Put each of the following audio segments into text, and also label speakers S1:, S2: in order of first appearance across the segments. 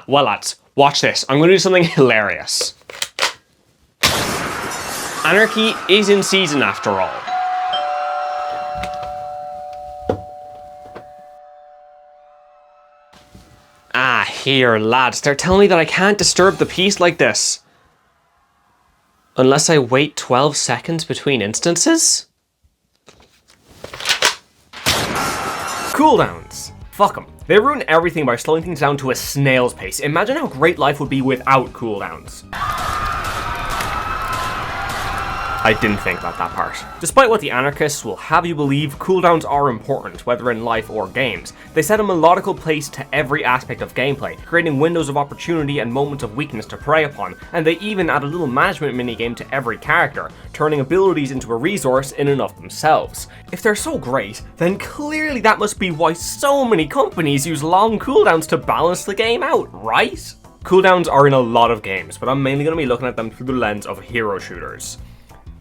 S1: Well lads, watch this. I'm going to do something hilarious. Anarchy is in season after all. Here lads, they're telling me that I can't disturb the peace like this. Unless I wait 12 seconds between instances? Cooldowns. Fuck them. They ruin everything by slowing things down to a snail's pace. Imagine how great life would be without cooldowns. I didn't think about that part. Despite what the anarchists will have you believe, cooldowns are important, whether in life or games. They set a melodical place to every aspect of gameplay, creating windows of opportunity and moments of weakness to prey upon, and they even add a little management minigame to every character, turning abilities into a resource in and of themselves. If they're so great, then clearly that must be why so many companies use long cooldowns to balance the game out, right? Cooldowns are in a lot of games, but I'm mainly going to be looking at them through the lens of hero shooters.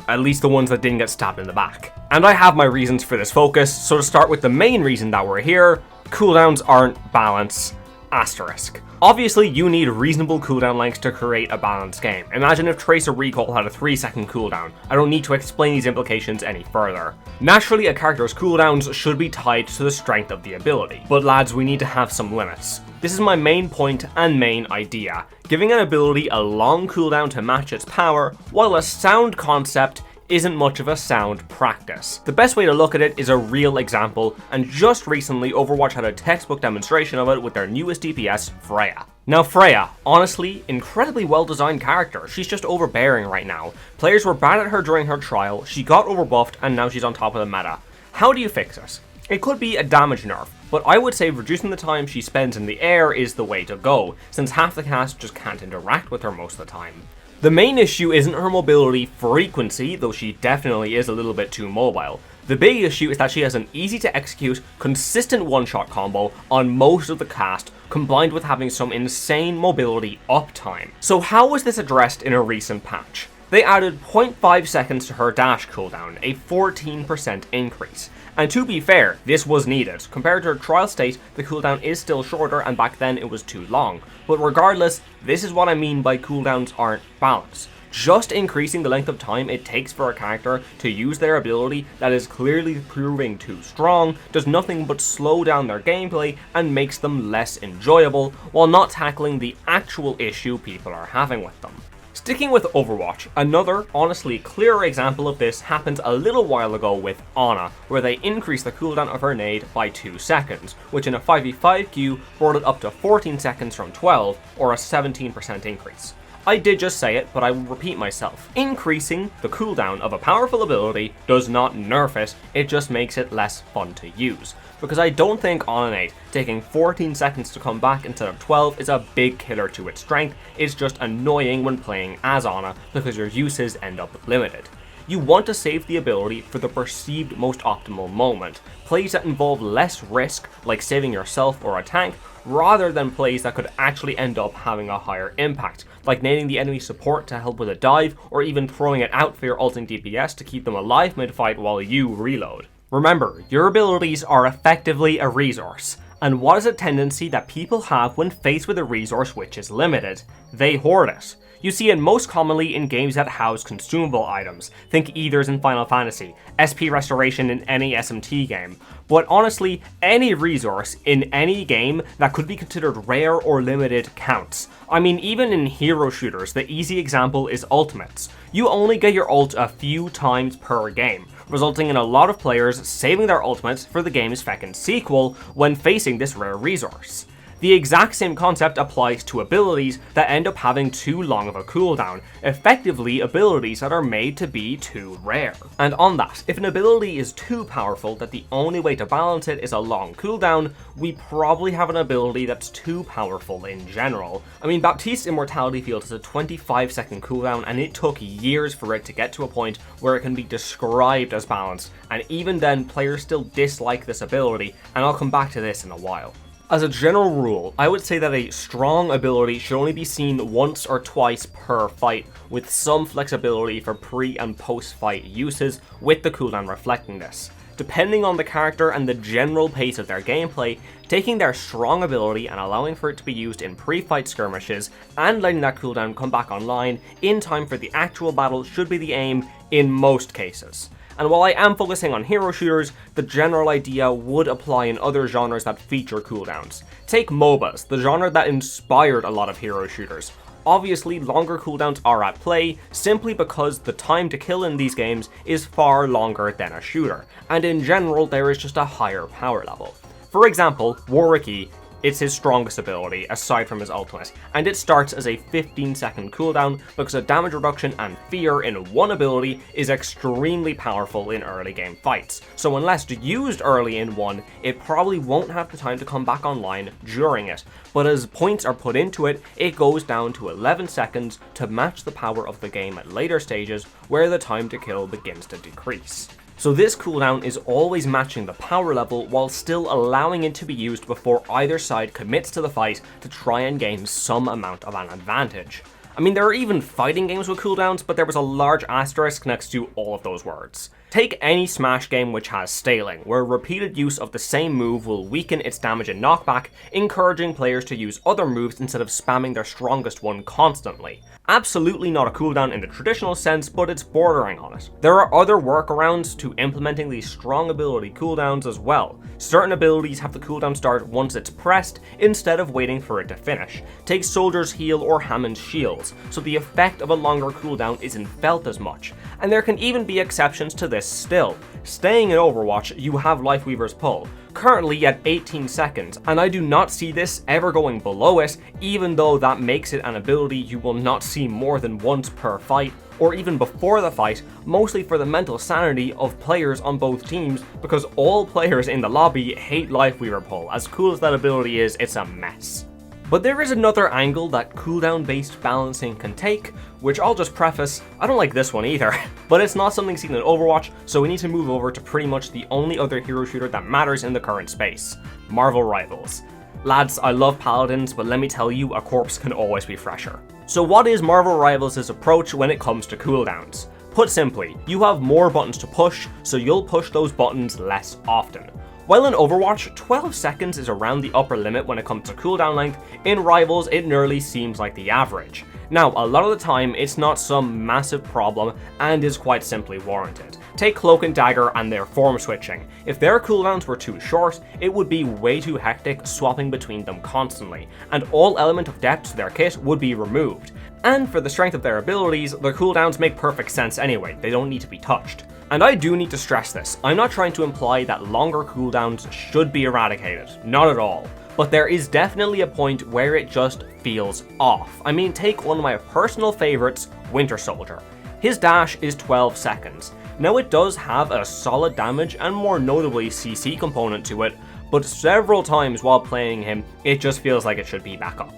S1: At least the ones that didn't get stabbed in the back. And I have my reasons for this focus, so to start with the main reason that we're here, cooldowns aren't balance, asterisk. Obviously, you need reasonable cooldown lengths to create a balanced game. Imagine if Tracer Recall had a 3-second cooldown. I don't need to explain these implications any further. Naturally, a character's cooldowns should be tied to the strength of the ability. But lads, we need to have some limits. This is my main point and main idea. Giving an ability a long cooldown to match its power, while a sound concept isn't much of a sound practice. The best way to look at it is a real example, and just recently Overwatch had a textbook demonstration of it with their newest DPS, Freya. Now Freya, honestly, incredibly well designed character. She's just overbearing right now. Players were bad at her during her trial, she got overbuffed, and now she's on top of the meta. How do you fix this? It could be a damage nerf, but I would say reducing the time she spends in the air is the way to go, since half the cast just can't interact with her most of the time. The main issue isn't her mobility frequency, though she definitely is a little bit too mobile. The big issue is that she has an easy to execute, consistent one-shot combo on most of the cast, combined with having some insane mobility uptime. So how was this addressed in a recent patch? They added 0.5 seconds to her dash cooldown, a 14% increase. And to be fair, this was needed. Compared to her trial state, the cooldown is still shorter and back then it was too long. But regardless, this is what I mean by cooldowns aren't balanced. Just increasing the length of time it takes for a character to use their ability that is clearly proving too strong does nothing but slow down their gameplay and makes them less enjoyable, while not tackling the actual issue people are having with them. Sticking with Overwatch, another, honestly clearer example of this happened a little while ago with Ena, where they increased the cooldown of her nade by 2 seconds, which in a 5v5 queue brought it up to 14 seconds from 12, or a 17% increase. I did just say it, but I will repeat myself. Increasing the cooldown of a powerful ability does not nerf it, it just makes it less fun to use. Because I don't think on an 8, taking 14 seconds to come back instead of 12 is a big killer to its strength, it's just annoying when playing as Ena because your uses end up limited. You want to save the ability for the perceived most optimal moment, plays that involve less risk, like saving yourself or a tank, rather than plays that could actually end up having a higher impact, like nading the enemy support to help with a dive, or even throwing it out for your ulting DPS to keep them alive mid-fight while you reload. Remember, your abilities are effectively a resource, and what is a tendency that people have when faced with a resource which is limited? They hoard it. You see it most commonly in games that house consumable items, think Ethers in Final Fantasy, SP Restoration in any SMT game, but honestly, any resource in any game that could be considered rare or limited counts. I mean, even in hero shooters, the easy example is ultimates. You only get your ult a few times per game, resulting in a lot of players saving their ultimates for the game's feckin' sequel when facing this rare resource. The exact same concept applies to abilities that end up having too long of a cooldown, effectively abilities that are made to be too rare. And on that, if an ability is too powerful that the only way to balance it is a long cooldown, we probably have an ability that's too powerful in general. I mean, Baptiste's Immortality Field has a 25-second cooldown and it took years for it to get to a point where it can be described as balanced, and even then players still dislike this ability, and I'll come back to this in a while. As a general rule, I would say that a strong ability should only be seen once or twice per fight, with some flexibility for pre and post fight uses, with the cooldown reflecting this. depending on the character and the general pace of their gameplay, taking their strong ability and allowing for it to be used in pre-fight skirmishes and letting that cooldown come back online in time for the actual battle should be the aim in most cases. And while I am focusing on hero shooters, the general idea would apply in other genres that feature cooldowns. Take MOBAs, the genre that inspired a lot of hero shooters. Obviously, longer cooldowns are at play, simply because the time to kill in these games is far longer than a shooter, and in general there is just a higher power level. For example, Warwick E, it's his strongest ability, aside from his ultimate, and it starts as a 15-second cooldown because a damage reduction and fear in one ability is extremely powerful in early game fights, so unless used early in one, it probably won't have the time to come back online during it, but as points are put into it, it goes down to 11 seconds to match the power of the game at later stages where the time to kill begins to decrease. So this cooldown is always matching the power level while still allowing it to be used before either side commits to the fight to try and gain some amount of an advantage. I mean, there are even fighting games with cooldowns, but there was a large asterisk next to all of those words. Take any Smash game which has staling, where repeated use of the same move will weaken its damage and knockback, encouraging players to use other moves instead of spamming their strongest one constantly. Absolutely not a cooldown in the traditional sense, but it's bordering on it. There are other workarounds to implementing these strong ability cooldowns as well. Certain abilities have the cooldown start once it's pressed, instead of waiting for it to finish. Take Soldier's Heal or Hammond's Shields, so the effect of a longer cooldown isn't felt as much. And there can even be exceptions to this still. Staying in Overwatch, you have Lifeweaver's Pull, currently at 18 seconds, and I do not see this ever going below it, even though that makes it an ability you will not see more than once per fight, or even before the fight, mostly for the mental sanity of players on both teams, because all players in the lobby hate Lifeweaver Pull. As cool as that ability is, it's a mess. But there is another angle that cooldown-based balancing can take, which I'll just preface, I don't like this one either, but it's not something seen in Overwatch, so we need to move over to pretty much the only other hero shooter that matters in the current space, Marvel Rivals. Lads, I love Paladins, but let me tell you, a corpse can always be fresher. So what is Marvel Rivals' approach when it comes to cooldowns? Put simply, you have more buttons to push, so you'll push those buttons less often. While in Overwatch, 12 seconds is around the upper limit when it comes to cooldown length, in Rivals it nearly seems like the average. Now, a lot of the time it's not some massive problem and is quite simply warranted. Take Cloak and Dagger and their form switching. If their cooldowns were too short, it would be way too hectic swapping between them constantly, and all element of depth to their kit would be removed. And for the strength of their abilities, their cooldowns make perfect sense anyway, they don't need to be touched. And I do need to stress this, I'm not trying to imply that longer cooldowns should be eradicated, not at all. But there is definitely a point where it just feels off. I mean, take one of my personal favorites, Winter Soldier. His dash is 12 seconds. Now it does have a solid damage and more notably CC component to it, but several times while playing him, it just feels like it should be back up.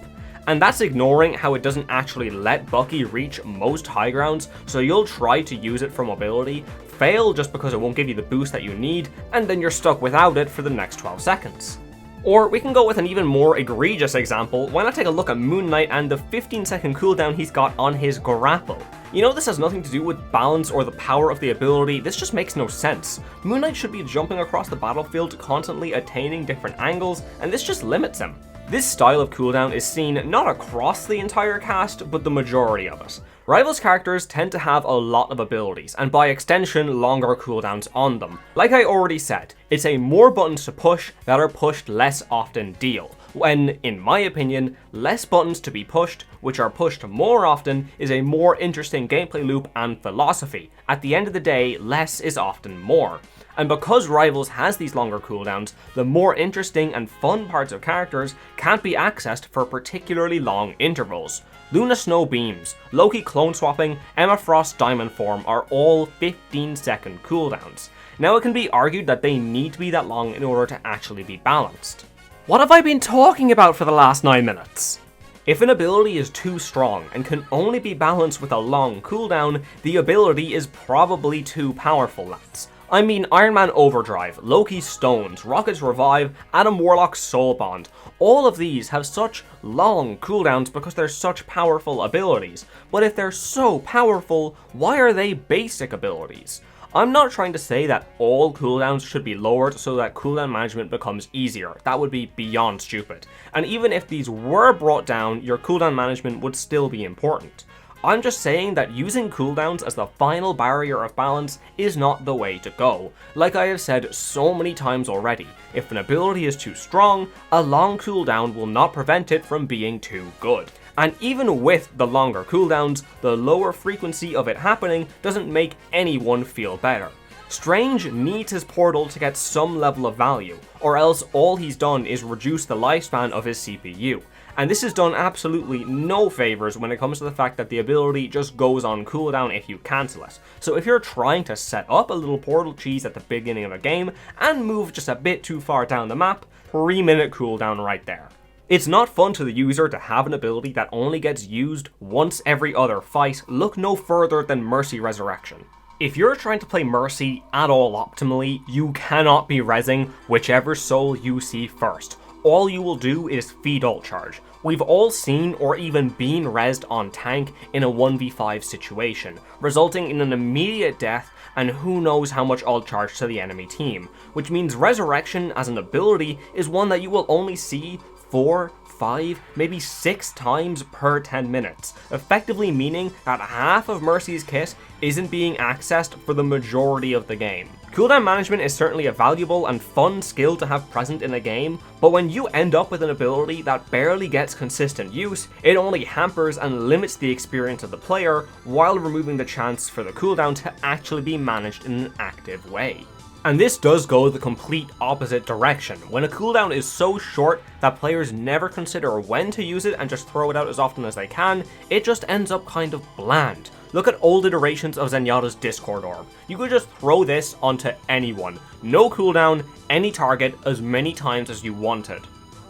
S1: And that's ignoring how it doesn't actually let Bucky reach most high grounds, so you'll try to use it for mobility, fail just because it won't give you the boost that you need, and then you're stuck without it for the next 12 seconds. Or we can go with an even more egregious example. Why not take a look at Moon Knight and the 15-second cooldown he's got on his grapple? You know, this has nothing to do with balance or the power of the ability, this just makes no sense. Moon Knight should be jumping across the battlefield, constantly attaining different angles, and this just limits him. This style of cooldown is seen not across the entire cast, but the majority of it. Rivals characters tend to have a lot of abilities, and by extension, longer cooldowns on them. Like I already said, it's a more buttons to push that are pushed less often deal, when, in my opinion, less buttons to be pushed, which are pushed more often, is a more interesting gameplay loop and philosophy. At the end of the day, less is often more. And because Rivals has these longer cooldowns, the more interesting and fun parts of characters can't be accessed for particularly long intervals. Luna Snow Beams, Loki clone swapping, Emma Frost Diamond Form are all 15-second cooldowns. Now it can be argued that they need to be that long in order to actually be balanced. What have I been talking about for the last 9 minutes? If an ability is too strong and can only be balanced with a long cooldown, the ability is probably too powerful, lads. I mean Iron Man Overdrive, Loki's Stones, Rocket's Revive, Adam Warlock's Soul Bond. All of these have such long cooldowns because they're such powerful abilities. But if they're so powerful, why are they basic abilities? I'm not trying to say that all cooldowns should be lowered so that cooldown management becomes easier. That would be beyond stupid. And even if these were brought down, your cooldown management would still be important. I'm just saying that using cooldowns as the final barrier of balance is not the way to go. Like I have said so many times already, if an ability is too strong, a long cooldown will not prevent it from being too good. And even with the longer cooldowns, the lower frequency of it happening doesn't make anyone feel better. Strange needs his portal to get some level of value, or else all he's done is reduce the lifespan of his CPU. And this has done absolutely no favors when it comes to the fact that the ability just goes on cooldown if you cancel it. So if you're trying to set up a little portal cheese at the beginning of a game and move just a bit too far down the map, 3-minute cooldown right there. It's not fun to the user to have an ability that only gets used once every other fight. Look no further than Mercy Resurrection. If you're trying to play Mercy at all optimally, you cannot be rezzing whichever soul you see first. All you will do is feed ult charge. We've all seen or even been rezzed on tank in a 1v5 situation, resulting in an immediate death and who knows how much ult charge to the enemy team, which means Resurrection as an ability is one that you will only see 4, 5, maybe 6 times per 10 minutes, effectively meaning that half of Mercy's kit isn't being accessed for the majority of the game. Cooldown management is certainly a valuable and fun skill to have present in a game, but when you end up with an ability that barely gets consistent use, it only hampers and limits the experience of the player while removing the chance for the cooldown to actually be managed in an active way. And this does go the complete opposite direction. When a cooldown is so short that players never consider when to use it and just throw it out as often as they can, it just ends up kind of bland. Look at old iterations of Zenyatta's Discord Orb. You could just throw this onto anyone. No cooldown, any target, as many times as you wanted.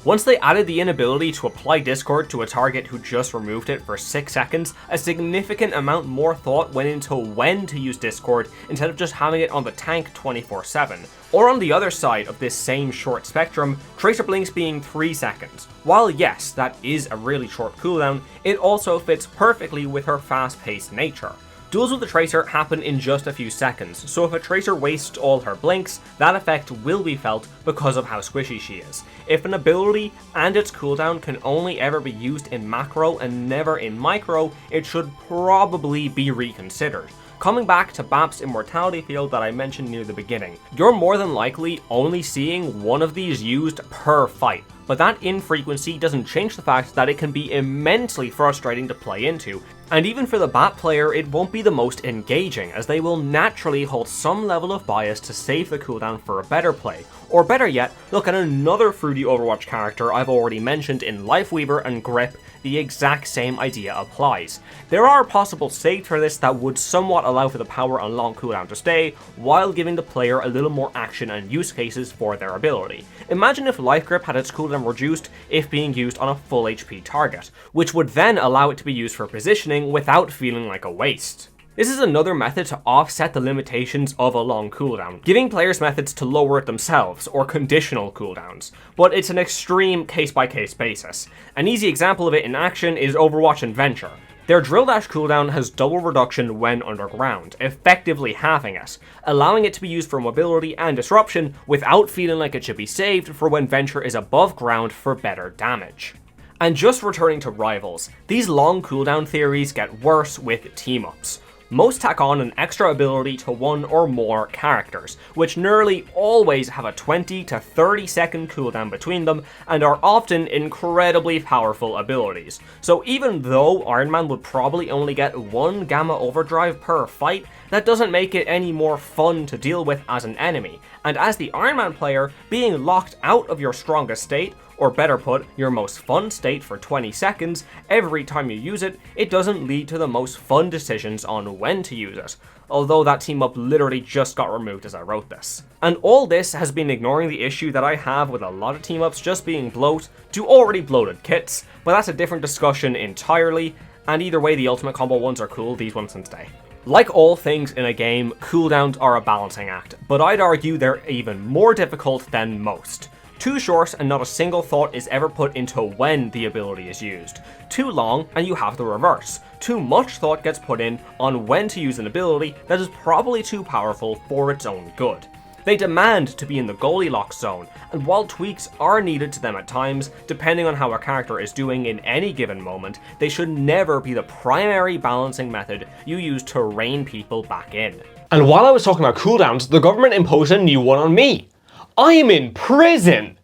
S1: Once they added the inability to apply Discord to a target who just removed it for 6 seconds, a significant amount more thought went into when to use Discord instead of just having it on the tank 24/7. Or on the other side of this same short spectrum, Tracer Blinks being 3 seconds. While yes, that is a really short cooldown, it also fits perfectly with her fast-paced nature. Duels with the Tracer happen in just a few seconds, so if a Tracer wastes all her blinks, that effect will be felt because of how squishy she is. If an ability and its cooldown can only ever be used in macro and never in micro, it should probably be reconsidered. Coming back to BAP's Immortality field that I mentioned near the beginning, you're more than likely only seeing one of these used per fight, but that infrequency doesn't change the fact that it can be immensely frustrating to play into, and even for the BAP player it won't be the most engaging, as they will naturally hold some level of bias to save the cooldown for a better play. Or better yet, look at another fruity Overwatch character I've already mentioned in Lifeweaver and Grip. The exact same idea applies. There are possible saves for this that would somewhat allow for the power and long cooldown to stay, while giving the player a little more action and use cases for their ability. Imagine if Life Grip had its cooldown reduced if being used on a full HP target, which would then allow it to be used for positioning without feeling like a waste. This is another method to offset the limitations of a long cooldown, giving players methods to lower it themselves, or conditional cooldowns, but it's an extreme case-by-case basis. An easy example of it in action is Overwatch and Venture. Their Drill Dash cooldown has double reduction when underground, effectively halving it, allowing it to be used for mobility and disruption without feeling like it should be saved for when Venture is above ground for better damage. And just returning to Rivals, these long cooldown theories get worse with team-ups. Most tack on an extra ability to one or more characters, which nearly always have a 20 to 30 second cooldown between them and are often incredibly powerful abilities. So even though Iron Man would probably only get 1 Gamma Overdrive per fight, that doesn't make it any more fun to deal with as an enemy. And as the Iron Man player, being locked out of your strongest state, or better put, your most fun state for 20 seconds every time you use it, it doesn't lead to the most fun decisions on when to use it. Although that team up literally just got removed as I wrote this. And all this has been ignoring the issue that I have with a lot of team ups just being bloat to already bloated kits, but that's a different discussion entirely, and either way the ultimate combo ones are cool, these ones can stay. Like all things in a game, cooldowns are a balancing act, but I'd argue they're even more difficult than most. Too short and not a single thought is ever put into when the ability is used. Too long and you have the reverse. Too much thought gets put in on when to use an ability that is probably too powerful for its own good. They demand to be in the Goldilocks zone, and while tweaks are needed to them at times, depending on how a character is doing in any given moment, they should never be the primary balancing method you use to rein people back in.
S2: And while I was talking about cooldowns, the government imposed a new one on me. I am in prison!